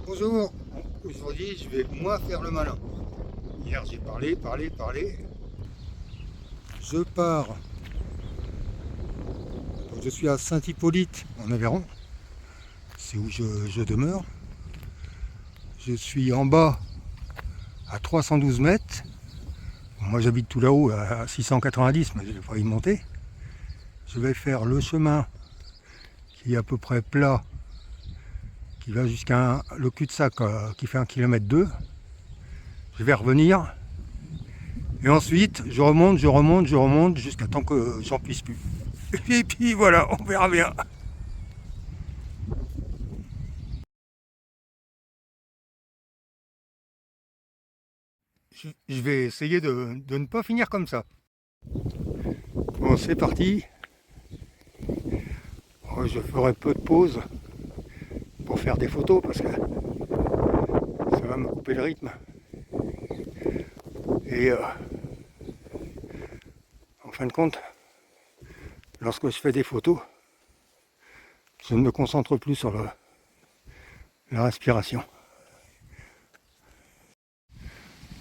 Bonjour, aujourd'hui je vais moins faire le malin. Hier j'ai parlé. Je pars. Donc, je suis à Saint-Hippolyte en Aveyron. C'est où je demeure. Je suis en bas à 312 mètres. Moi j'habite tout là-haut à 690, mais je vais pas y monter. Je vais faire le chemin qui est à peu près plat, qui va jusqu'à le cul-de-sac qui fait 1,2 km. Je vais revenir. Et ensuite, je remonte jusqu'à temps que j'en puisse plus. Et puis voilà, on verra bien. Je vais essayer de ne pas finir comme ça. Bon, c'est parti. Oh, je ferai peu de pauses pour faire des photos parce que ça va me couper le rythme. Et en fin de compte, lorsque je fais des photos, je ne me concentre plus sur la respiration.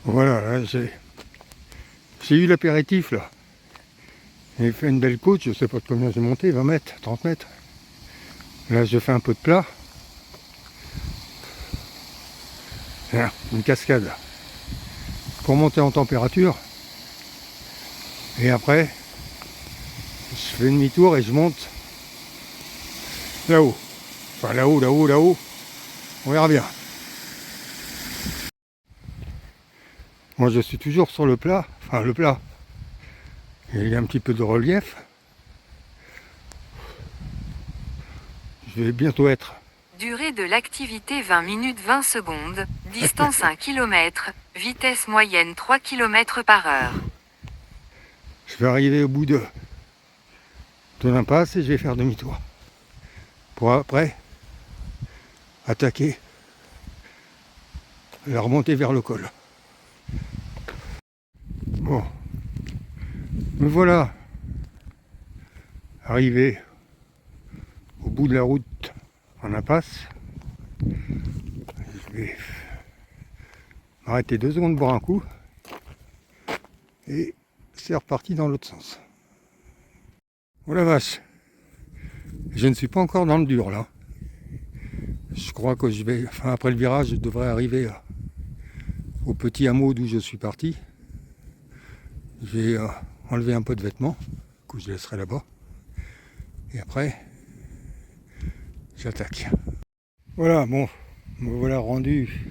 Voilà, là, j'ai eu l'apéritif là. J'ai fait une belle côte, je sais pas de combien j'ai monté, 20 mètres, 30 mètres. Là je fais un peu de plat. Là, une cascade pour monter en température. Et après, je fais demi-tour et je monte là-haut. Enfin là-haut. On verra bien. Moi je suis toujours sur le plat. Enfin le plat. Il y a un petit peu de relief. Je vais bientôt être. Durée de l'activité 20 minutes 20 secondes, distance 1 km, vitesse moyenne 3 km/h. Je vais arriver au bout de l'impasse et je vais faire demi-tour. Pour après attaquer la remontée vers le col. Bon. Me voilà arrivé au bout de la route en impasse. Je vais m'arrêter 2 secondes pour un coup. Et c'est reparti dans l'autre sens. Oh la vache! Je ne suis pas encore dans le dur là. Je crois que je vais, enfin après le virage, je devrais arriver au petit hameau d'où je suis parti. J'ai enlevé un peu de vêtements que je laisserai là-bas. Et après, j'attaque. Voilà, bon, me voilà rendu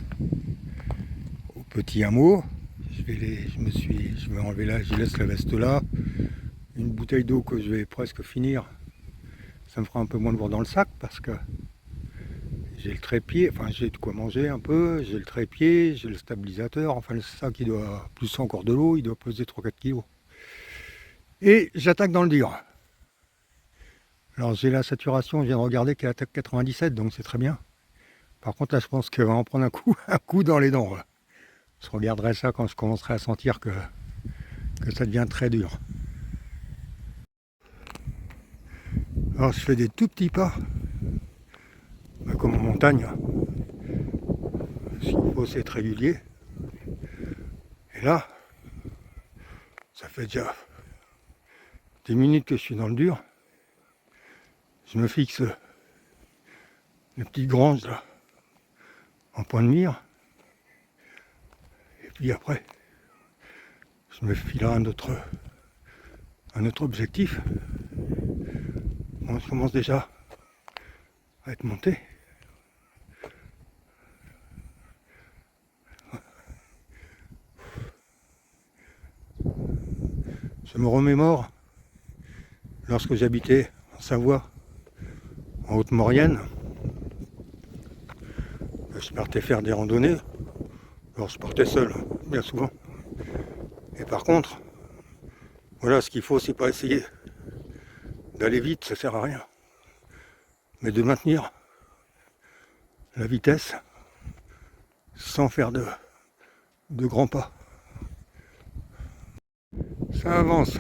au petit hameau. Je vais enlever là, je laisse la veste là. Une bouteille d'eau que je vais presque finir. Ça me fera un peu moins de voir dans le sac parce que j'ai le trépied, enfin j'ai de quoi manger un peu, j'ai le trépied, j'ai le stabilisateur, enfin le sac il doit, plus encore de l'eau, il doit peser 3-4 kg. Et j'attaque dans le dur. Alors j'ai la saturation, je viens de regarder qu'elle attaque 97, donc c'est très bien. Par contre là je pense qu'elle va en prendre un coup dans les dents. Là. Je regarderai ça quand je commencerai à sentir que ça devient très dur. Alors je fais des tout petits pas, comme en montagne. Ce qu'il faut c'est être régulier. Et là, ça fait déjà des minutes que je suis dans le dur. Je me fixe les petites granges là, en point de mire. Et puis après, je me filerai un autre objectif. Bon, je commence déjà à être monté. Je me remémore lorsque j'habitais en Savoie, en Haute-Maurienne. Je partais faire des randonnées. Alors je partais seul, bien souvent. Et par contre, voilà, ce qu'il faut, c'est pas essayer d'aller vite, ça sert à rien. Mais de maintenir la vitesse sans faire de grands pas. Ça avance.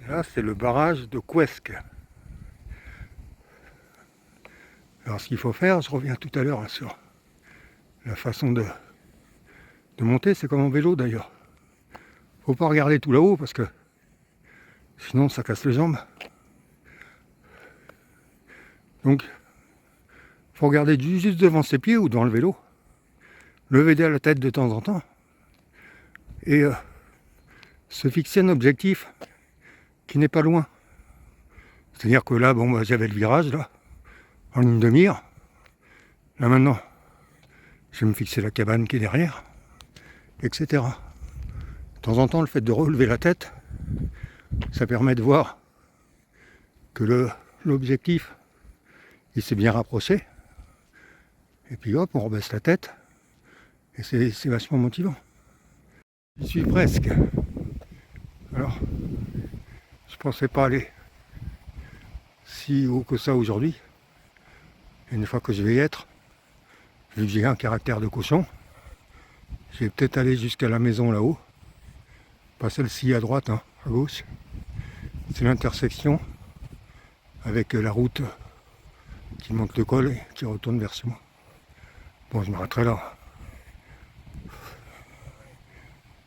Là, c'est le barrage de Couesques. Alors ce qu'il faut faire, je reviens tout à l'heure sur la façon de monter, c'est comme en vélo d'ailleurs. Faut pas regarder tout là-haut parce que sinon ça casse les jambes. Donc faut regarder juste devant ses pieds ou dans le vélo, lever la tête de temps en temps et se fixer un objectif qui n'est pas loin. C'est-à-dire que là, bon, j'avais le virage là, en ligne de mire. Là maintenant, je vais me fixer la cabane qui est derrière, etc. De temps en temps, le fait de relever la tête, ça permet de voir que l'objectif, il s'est bien rapproché. Et puis hop, on rebaisse la tête. Et c'est vachement motivant. J'y suis presque. Alors, je pensais pas aller si haut que ça aujourd'hui. Et une fois que je vais y être, vu que j'ai un caractère de cochon, je vais peut-être aller jusqu'à la maison là-haut. Pas celle-ci à droite, hein, à gauche. C'est l'intersection avec la route qui monte le col et qui retourne vers chez moi. Bon, je m'arrêterai là.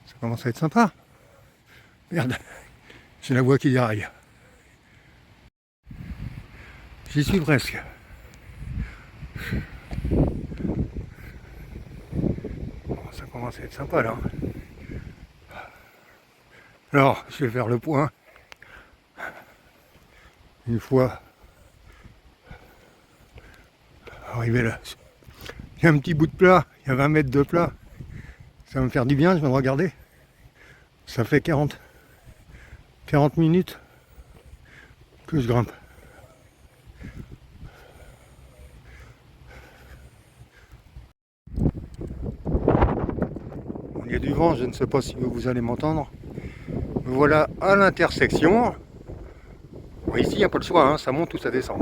Ça commence à être sympa. Merde, j'ai la voix qui déraille. J'y suis presque. Bon, ça commence à être sympa là. Alors, je vais faire le point. Une fois arrivé là, il y a un petit bout de plat, il y a 20 mètres de plat. Ça va me faire du bien, je viens de regarder. Ça fait 40 minutes que je grimpe. Il y a du vent, je ne sais pas si vous allez m'entendre. Me voilà à l'intersection. Bon, ici, il n'y a pas le choix, hein, ça monte ou ça descend.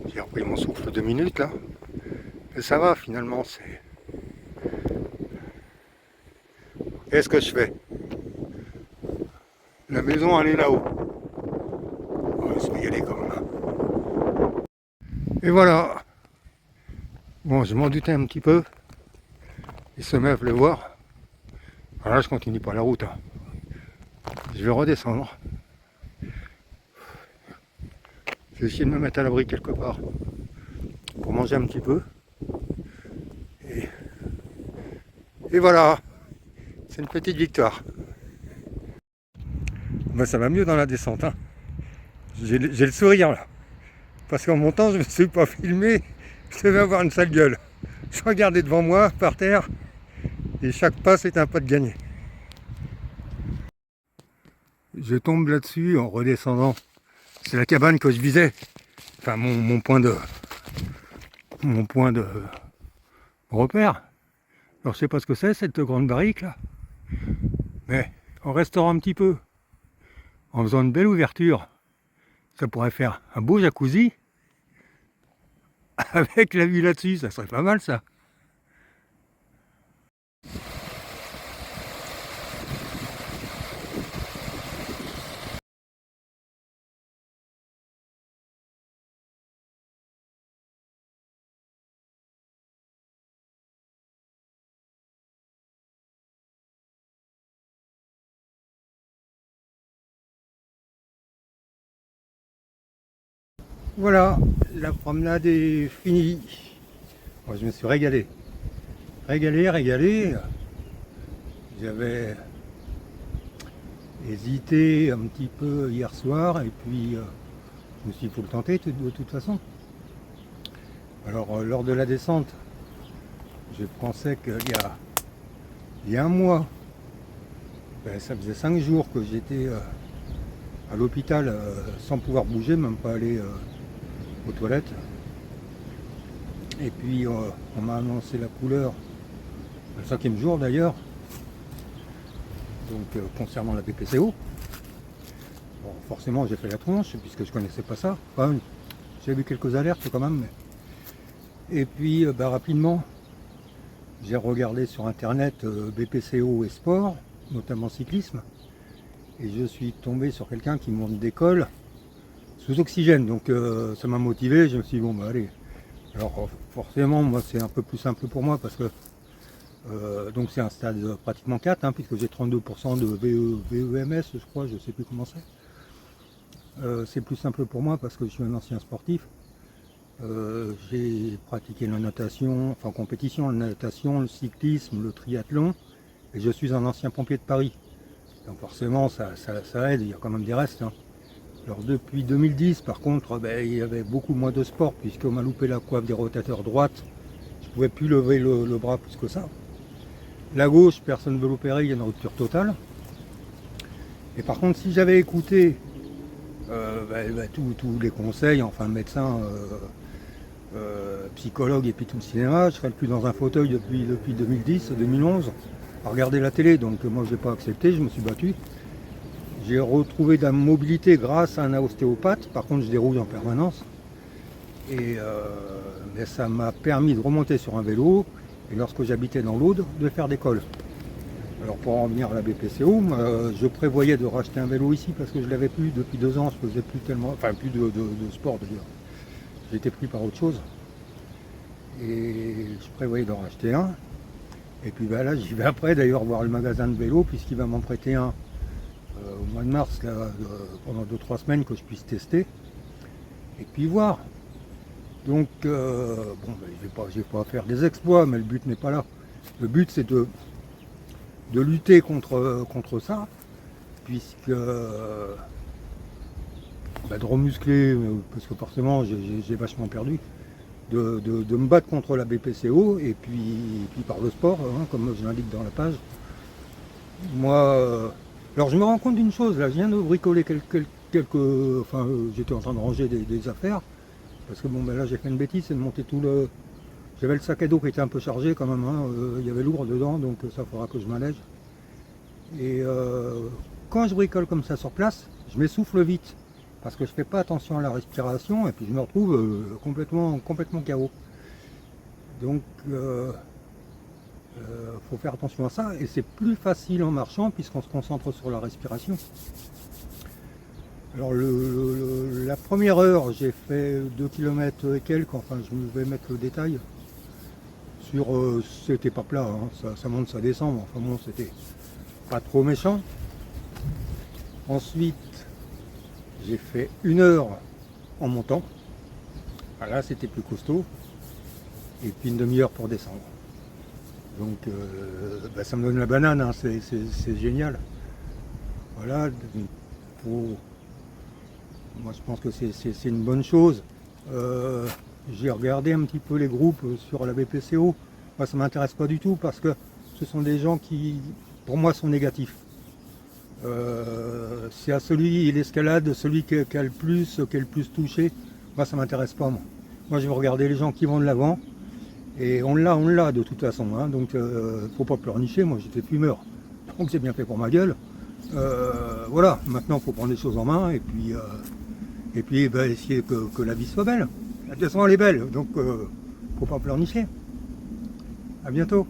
J'ai repris mon souffle 2 minutes là. Et ça va finalement, c'est... Qu'est-ce que je fais? La maison, elle est là-haut. On va y aller quand même. Et voilà. Bon, je m'en doutais un petit peu. Il se met à pleuvoir. Voilà, je continue pas la route. Hein. Je vais redescendre. Je vais essayer de me mettre à l'abri quelque part. Pour manger un petit peu. Et voilà. C'est une petite victoire. Ben, ça va mieux dans la descente. Hein. J'ai le sourire là. Parce qu'en montant, je ne me suis pas filmé. Je devais avoir une sale gueule. Je regardais devant moi, par terre. Et chaque pas, c'est un pas de gagné. Je tombe là-dessus en redescendant. C'est la cabane que je visais. Enfin, mon point de repère. Alors, je sais pas ce que c'est, cette grande barrique là. Mais en restaurant un petit peu, en faisant une belle ouverture, ça pourrait faire un beau jacuzzi. Avec la vue là-dessus, ça serait pas mal ça. Voilà, la promenade est finie. Moi, je me suis régalé. Régalé. J'avais hésité un petit peu hier soir et puis je me suis dit, il faut le tenter de toute façon. Alors, lors de la descente, je pensais qu'il y a un mois, ben, ça faisait 5 jours que j'étais à l'hôpital sans pouvoir bouger, même pas aller aux toilettes. Et puis on m'a annoncé la couleur le 5e jour d'ailleurs, donc concernant la BPCO. Bon, forcément j'ai fait la tronche puisque je connaissais pas ça. Enfin, j'ai vu quelques alertes quand même. Et puis rapidement j'ai regardé sur internet BPCO et sport, notamment cyclisme, et je suis tombé sur quelqu'un qui monte des cols sous oxygène. Donc ça m'a motivé, je me suis dit bon bah allez. Alors forcément moi c'est un peu plus simple pour moi parce que donc c'est un stade pratiquement 4 hein, puisque j'ai 32% de VEMS je crois, je sais plus comment c'est. C'est plus simple pour moi parce que je suis un ancien sportif. J'ai pratiqué la natation, enfin compétition, la natation, le cyclisme, le triathlon, et je suis un ancien pompier de Paris. Donc forcément ça aide, il y a quand même des restes. Hein. Alors depuis 2010 par contre, il y avait beaucoup moins de sport puisqu'on m'a loupé la coiffe des rotateurs droite, je ne pouvais plus lever le bras plus que ça. La gauche, personne ne veut l'opérer, il y a une rupture totale. Et par contre si j'avais écouté tous les conseils, enfin médecin, psychologue et puis tout le cinéma, je serais plus dans un fauteuil depuis 2010, 2011, à regarder la télé. Donc moi je n'ai pas accepté, je me suis battu. J'ai retrouvé de la mobilité grâce à un ostéopathe, par contre je déroule en permanence. Et ça m'a permis de remonter sur un vélo, et lorsque j'habitais dans l'Aude, de faire des cols. Alors pour en venir à la BPCO, je prévoyais de racheter un vélo ici parce que je l'avais plus depuis 2 ans, je faisais plus tellement, enfin plus de sport d'ailleurs. J'étais pris par autre chose. Et je prévoyais d'en racheter un. Et puis là j'y vais après d'ailleurs voir le magasin de vélo puisqu'il va m'en prêter un au mois de mars là, pendant 2-3 semaines que je puisse tester. Et puis voir. Donc je vais pas faire des exploits, mais le but n'est pas là. Le but c'est de lutter contre ça, puisque de remuscler, parce que forcément j'ai vachement perdu, de me battre contre la BPCO, et puis par le sport, hein, comme je l'indique dans la page. Moi, alors je me rends compte d'une chose, là je viens de bricoler j'étais en train de ranger des affaires, parce que là j'ai fait une bêtise, c'est de monter tout le... J'avais le sac à dos qui était un peu chargé quand même, hein, il y avait lourd dedans, donc ça faudra que je m'allège. Et quand je bricole comme ça sur place, je m'essouffle vite, parce que je ne fais pas attention à la respiration, et puis je me retrouve complètement KO. Donc faut faire attention à ça, et c'est plus facile en marchant, puisqu'on se concentre sur la respiration. Alors la première heure, j'ai fait 2 km et quelques, enfin je vais mettre le détail. C'était pas plat, hein, ça monte, ça descend, mais enfin bon, c'était pas trop méchant. Ensuite, j'ai fait 1 heure en montant. Là, c'était plus costaud. Et puis une demi-heure pour descendre. Donc, ça me donne la banane, hein, c'est génial. Voilà, moi je pense que c'est une bonne chose. J'ai regardé un petit peu les groupes sur la BPCO. Moi ça m'intéresse pas du tout parce que ce sont des gens qui, pour moi, sont négatifs. C'est à l'escalade, celui qui est le plus touché. Moi ça m'intéresse pas. Moi je vais regarder les gens qui vont de l'avant. Et on l'a de toute façon. Hein, donc faut pas pleurnicher, moi j'étais fumeur. Donc c'est bien fait pour ma gueule. Voilà, maintenant il faut prendre les choses en main et puis essayer que la vie soit belle. De toute façon elle est belle, donc faut pas pleurnicher. À bientôt.